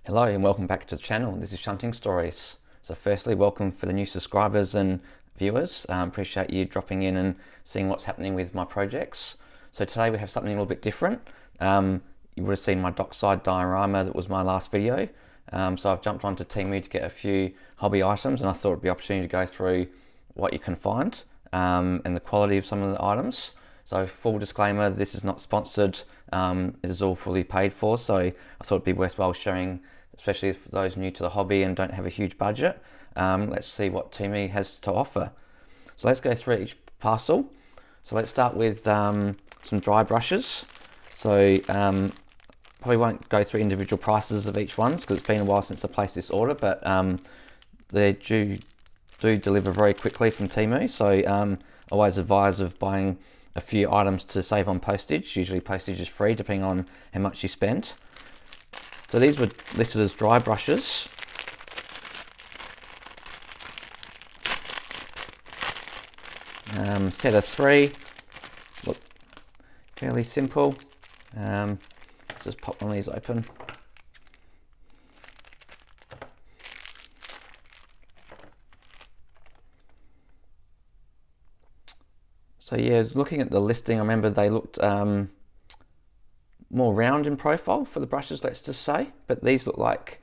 Hello and welcome back to the channel. This is Shunting Stories. So firstly, welcome for the new subscribers and viewers. Appreciate you dropping in and seeing what's happening with my projects. So today we have something a little bit different. You would have seen my dockside diorama that was my last video. So I've jumped onto Temu to get a few hobby items, and I thought it'd be an opportunity to go through what you can find and the quality of some of the items. So full disclaimer, this is not sponsored. It is all fully paid for, so I thought it'd be worthwhile sharing, especially for those new to the hobby and don't have a huge budget. Let's see what Temu has to offer. So let's go through each parcel. So let's start with some dry brushes. So probably won't go through individual prices of each one because it's been a while since I placed this order, but they do deliver very quickly from Temu. So always advise of buying a few items to save on postage. Usually postage is free depending on how much you spend. So these were listed as dry brushes. Set of 3. Look fairly simple. Let's just pop one of these open. So yeah, looking at the listing, I remember they looked more round in profile for the brushes, let's just say, but these look like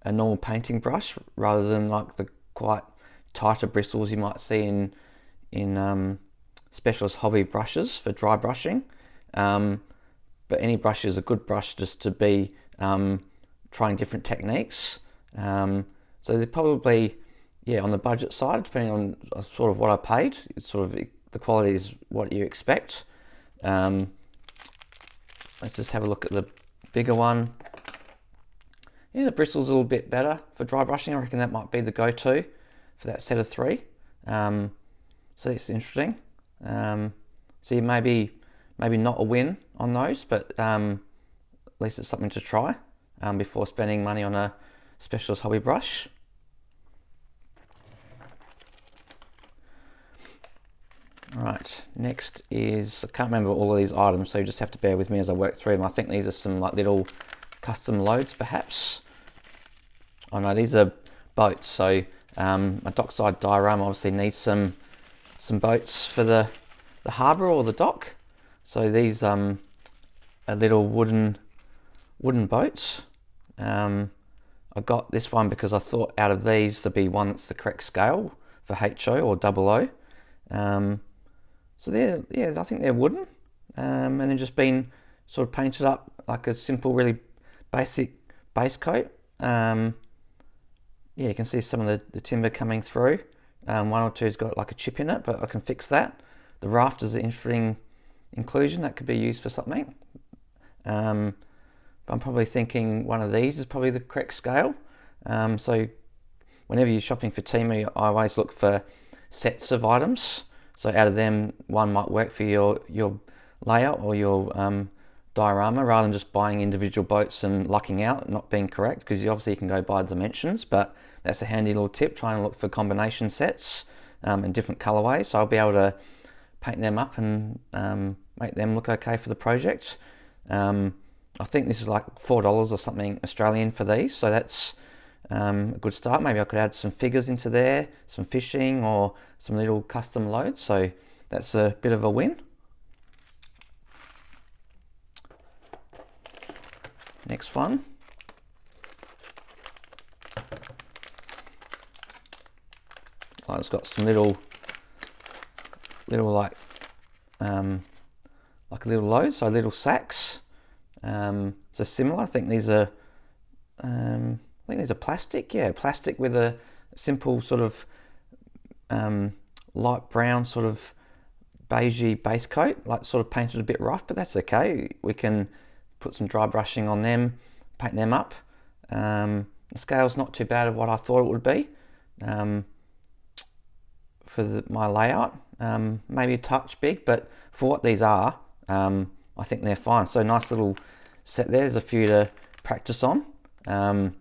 a normal painting brush rather than like the quite tighter bristles you might see in specialist hobby brushes for dry brushing. But any brush is a good brush just to be trying different techniques. So they're probably, yeah, on the budget side, depending on sort of what I paid. It's sort of the quality is what you expect. Let's just have a look at the bigger one. Yeah, the bristle's a little bit better for dry brushing. I reckon that might be the go-to for that set of 3. So it's interesting. So you maybe not a win on those, but at least it's something to try before spending money on a specialist hobby brush. Right, next is, I can't remember all of these items, so you just have to bear with me as I work through them. I think these are some like little custom loads perhaps. Oh no, these are boats. So a dockside diorama obviously needs some boats for the harbour or the dock. So these are little wooden boats. I got this one because I thought out of these there'd be one that's the correct scale for HO or 00. So they're, yeah, I think they're wooden, and they've just been sort of painted up like a simple, really basic base coat. Yeah, you can see some of the timber coming through. One or two's got like a chip in it, but I can fix that. The raft is an interesting inclusion that could be used for something. But I'm probably thinking one of these is probably the correct scale. So whenever you're shopping for Temu, I always look for sets of items. So out of them, one might work for your layout or your diorama, rather than just buying individual boats and lucking out, not being correct, because you can go by dimensions, but that's a handy little tip, trying to look for combination sets in different colorways. So I'll be able to paint them up and make them look okay for the project. I think this is like $4 or something Australian for these, so that's a good start. Maybe I could add some figures into there, some fishing or some little custom loads, so that's a bit of a win. Next one. It's got some little like little loads, so little sacks. So similar. I think these are plastic. Yeah, plastic with a simple sort of light brown sort of beigey base coat, like sort of painted a bit rough, but that's okay. We can put some dry brushing on them, paint them up. The scale's not too bad of what I thought it would be for my layout. Maybe a touch big, but for what these are, I think they're fine. So nice little set there. There's a few to practice on. A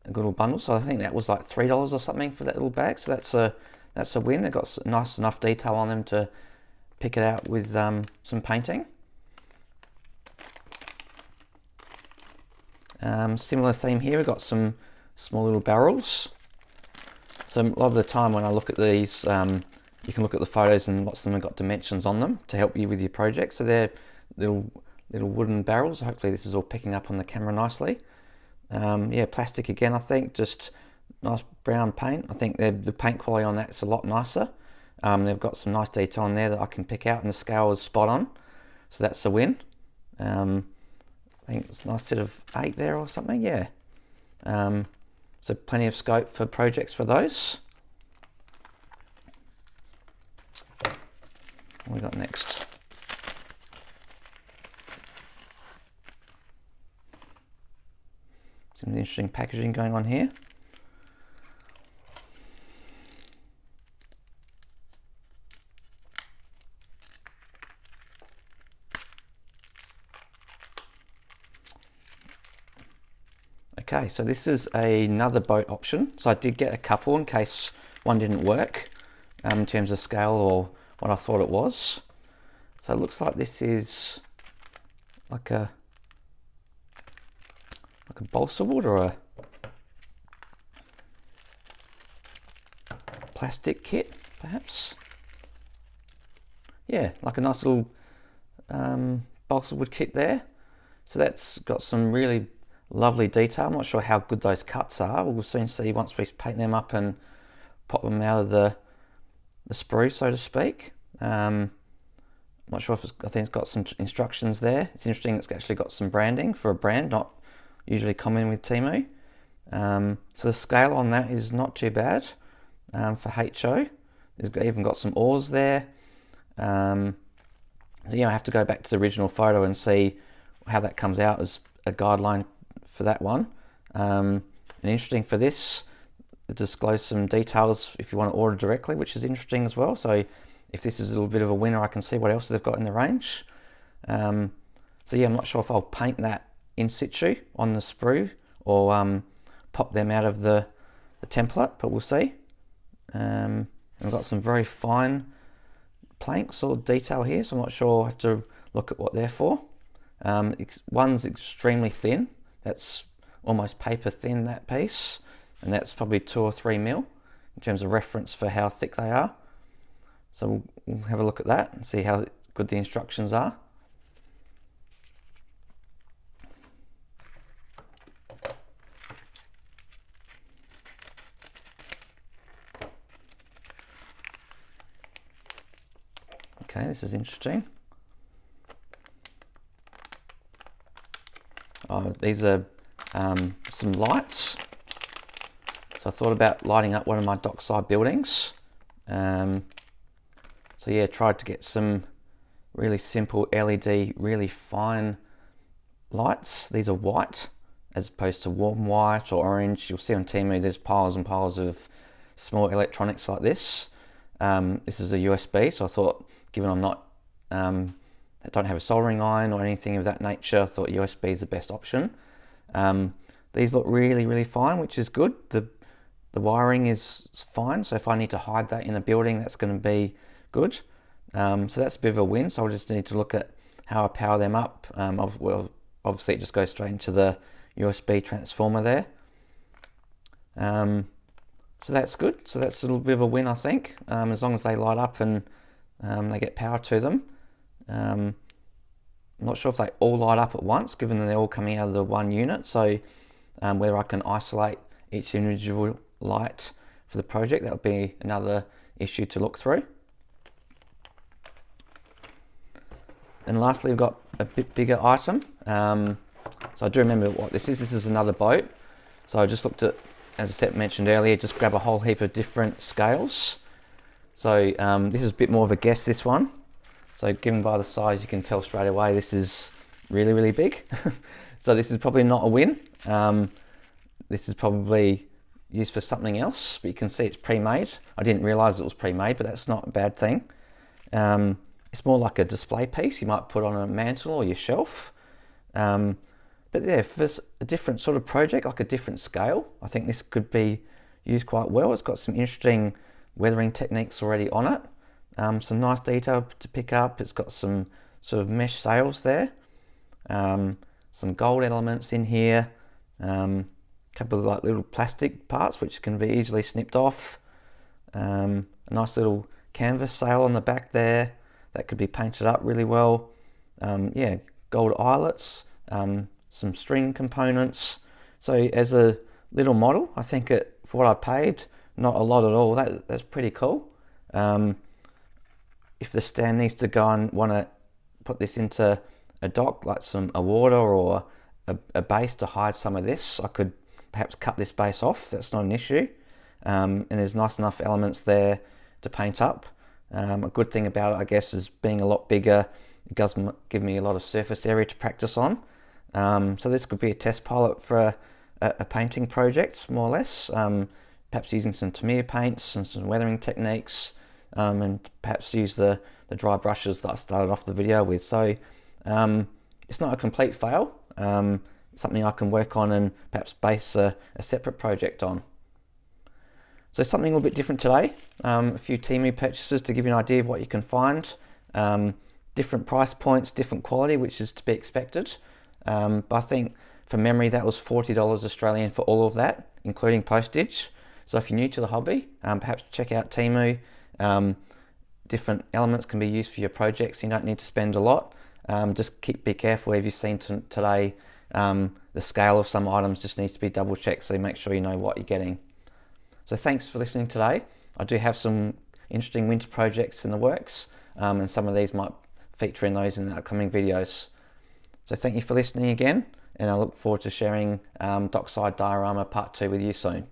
good little bundle. So I think that was like $3 or something for that little bag. So that's a win. They've got nice enough detail on them to pick it out with some painting. Similar theme here, we've got some small little barrels. So a lot of the time when I look at these, you can look at the photos and lots of them have got dimensions on them to help you with your project. So they're little wooden barrels. Hopefully this is all picking up on the camera nicely. Yeah, plastic again, I think, just nice brown paint. I think the paint quality on that's a lot nicer. They've got some nice detail on there that I can pick out, and the scale is spot on. So that's a win. I think it's a nice set of 8 there or something, yeah. So plenty of scope for projects for those. What we got next? Some interesting packaging going on here. Okay, so this is another boat option. So I did get a couple in case one didn't work in terms of scale or what I thought it was. So it looks like this is like a balsa wood or a plastic kit, perhaps. Yeah, like a nice little balsa wood kit there. So that's got some really lovely detail. I'm not sure how good those cuts are. We'll soon see once we paint them up and pop them out of the sprue, so to speak. Not sure if I think it's got some instructions there. It's interesting, it's actually got some branding for a brand, not usually common with Temu. So the scale on that is not too bad for HO. It's even got some oars there. So yeah, I have to go back to the original photo and see how that comes out as a guideline for that one. And interesting for this, it disclose some details if you want to order directly, which is interesting as well. So if this is a little bit of a winner, I can see what else they've got in the range. So yeah, I'm not sure if I'll paint that in situ on the sprue or pop them out of the template, but we'll see. And we've got some very fine planks or detail here, so I'm not sure. I have to look at what they're for. One's extremely thin. That's almost paper thin, that piece, and that's probably 2 or 3 mil in terms of reference for how thick they are. So we'll have a look at that and see how good the instructions are. Okay, this is interesting. These are some lights. So I thought about lighting up one of my dockside buildings. So yeah, tried to get some really simple LED, really fine lights. These are white as opposed to warm white or orange. You'll see on Temu there's piles and piles of small electronics like this. This is a USB, so I thought, given I'm not I don't have a soldering iron or anything of that nature, I thought USB is the best option. These look really, really fine, which is good. The wiring is fine, so if I need to hide that in a building, that's going to be good. So that's a bit of a win, so I just need to look at how I power them up. Well, obviously it just goes straight into the USB transformer there. So that's good. So that's a little bit of a win, I think, as long as they light up and they get power to them. I'm not sure if they all light up at once, given that they're all coming out of the one unit. So whether I can isolate each individual light for the project, that would be another issue to look through. And lastly, we've got a bit bigger item. So I do remember what this is. This is another boat. So I just looked at, as I said, mentioned earlier, just grab a whole heap of different scales. So this is a bit more of a guess, this one. So given by the size, you can tell straight away this is really, really big. So this is probably not a win. This is probably used for something else, but you can see it's pre-made. I didn't realize it was pre-made, but that's not a bad thing. It's more like a display piece you might put on a mantle or your shelf. But yeah, for a different sort of project, like a different scale, I think this could be used quite well. It's got some interesting weathering techniques already on it. Some nice detail to pick up. It's got some sort of mesh sails there. Some gold elements in here. A couple of like little plastic parts which can be easily snipped off. A nice little canvas sail on the back there that could be painted up really well. Yeah, gold eyelets, some string components. So as a little model, I think for what I paid, not a lot at all. That's pretty cool. If the stand needs to go and want to put this into a dock, like a water or a base to hide some of this, I could perhaps cut this base off. That's not an issue. And there's nice enough elements there to paint up. A good thing about it, I guess, is being a lot bigger. It does give me a lot of surface area to practice on. So this could be a test pilot for a painting project, more or less. Perhaps using some Temu paints and some weathering techniques, and perhaps use the dry brushes that I started off the video with. So it's not a complete fail. Something I can work on and perhaps base a separate project on. So something a little bit different today. A few Temu purchases to give you an idea of what you can find. Different price points, different quality, which is to be expected. But I think from memory that was $40 Australian for all of that, including postage. So if you're new to the hobby, perhaps check out Temu. Different elements can be used for your projects. You don't need to spend a lot. Just be careful if you've seen today. The scale of some items just needs to be double checked, so you make sure you know what you're getting. So thanks for listening today. I do have some interesting winter projects in the works, and some of these might feature in those in the upcoming videos. So thank you for listening again, and I look forward to sharing Dockside Diorama Part 2 with you soon.